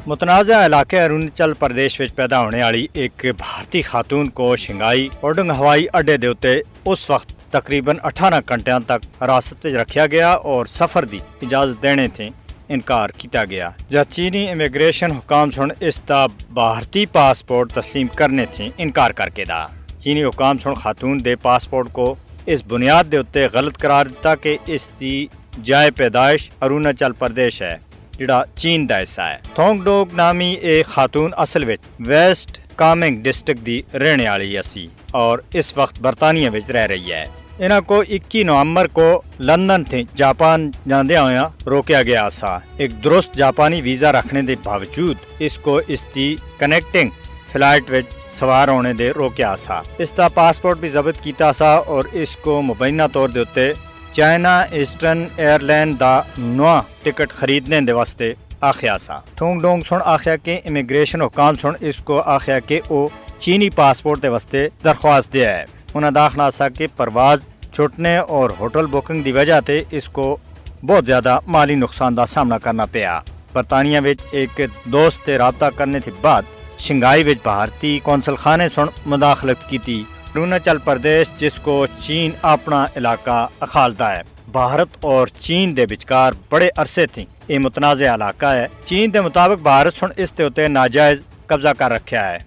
मुतनाज़ा इलाके अरुणाचल प्रदेश में पैदा होने वाली एक भारतीय खातून को शंघाई ओडंग हवाई अड्डे दे उत्ते उस वक्त तकरीबन 18 घंटिया तक हिरासत में रखा गया और सफर की इजाजत देने थे इनकार किया गया। जब चीनी इमिग्रेशन हुकाम सुन इसका भारतीय पासपोर्ट तस्लीम करने थे इनकार करके दा। चीनी हुकाम सुन खातून दे पासपोर्ट को इस बुनियाद के उत्ते गलत करार दिता कि इसकी जाए पैदाइश अरुणाचल प्रदेश है जिहड़ा चीन का हिस्सा है। थोंगडोक नामी एक खातून असल विच वेस्ट कामेंग डिस्ट्रिक्ट की रहने वाली असी और इस वक्त बरतानिया विच रह रही है। इन्हां को 21 नवंबर को लंदन थे जापान जांदे होया रोकया गया सा। एक दुरुस्त जापानी वीज़ा रखने के बावजूद इसको इसकी कनेक्टिंग फ्लाइट विच सवार होने दे रोकया सा। इसका पासपोर्ट भी जब्त किया सा और इसको मुबैना तौर के उत्ते चाइना ईस्टर्न एयरलाइन का नवा टिकट खरीदने दे वास्ते आख्या सा। थोंगडोंग सुन आख्या के इमिग्रेशन हुकाम सुन इसको आख्या के ओ चीनी पासपोर्ट के वास्ते दरख्वास्त दिया है। उन्हें दाखना सा कि परवाज छुटने और होटल बुकिंग की वजह से इसको बहुत ज़्यादा माली नुकसान का सामना करना पाया। बरतानिया विच एक दोस्त से रबता करने के बाद शंघाई विच भारतीय कौंसल खाने सुन मुदाखलत की थी। अरुणाचल प्रदेश जिसको चीन अपना इलाका अखालता है। भारत और चीन के विचकार बड़े अरसे थी ये मुतनाज़ा इलाका है। चीन के मुताबिक भारत सुन इस ते उत्ते नाजायज कब्जा कर रखा है।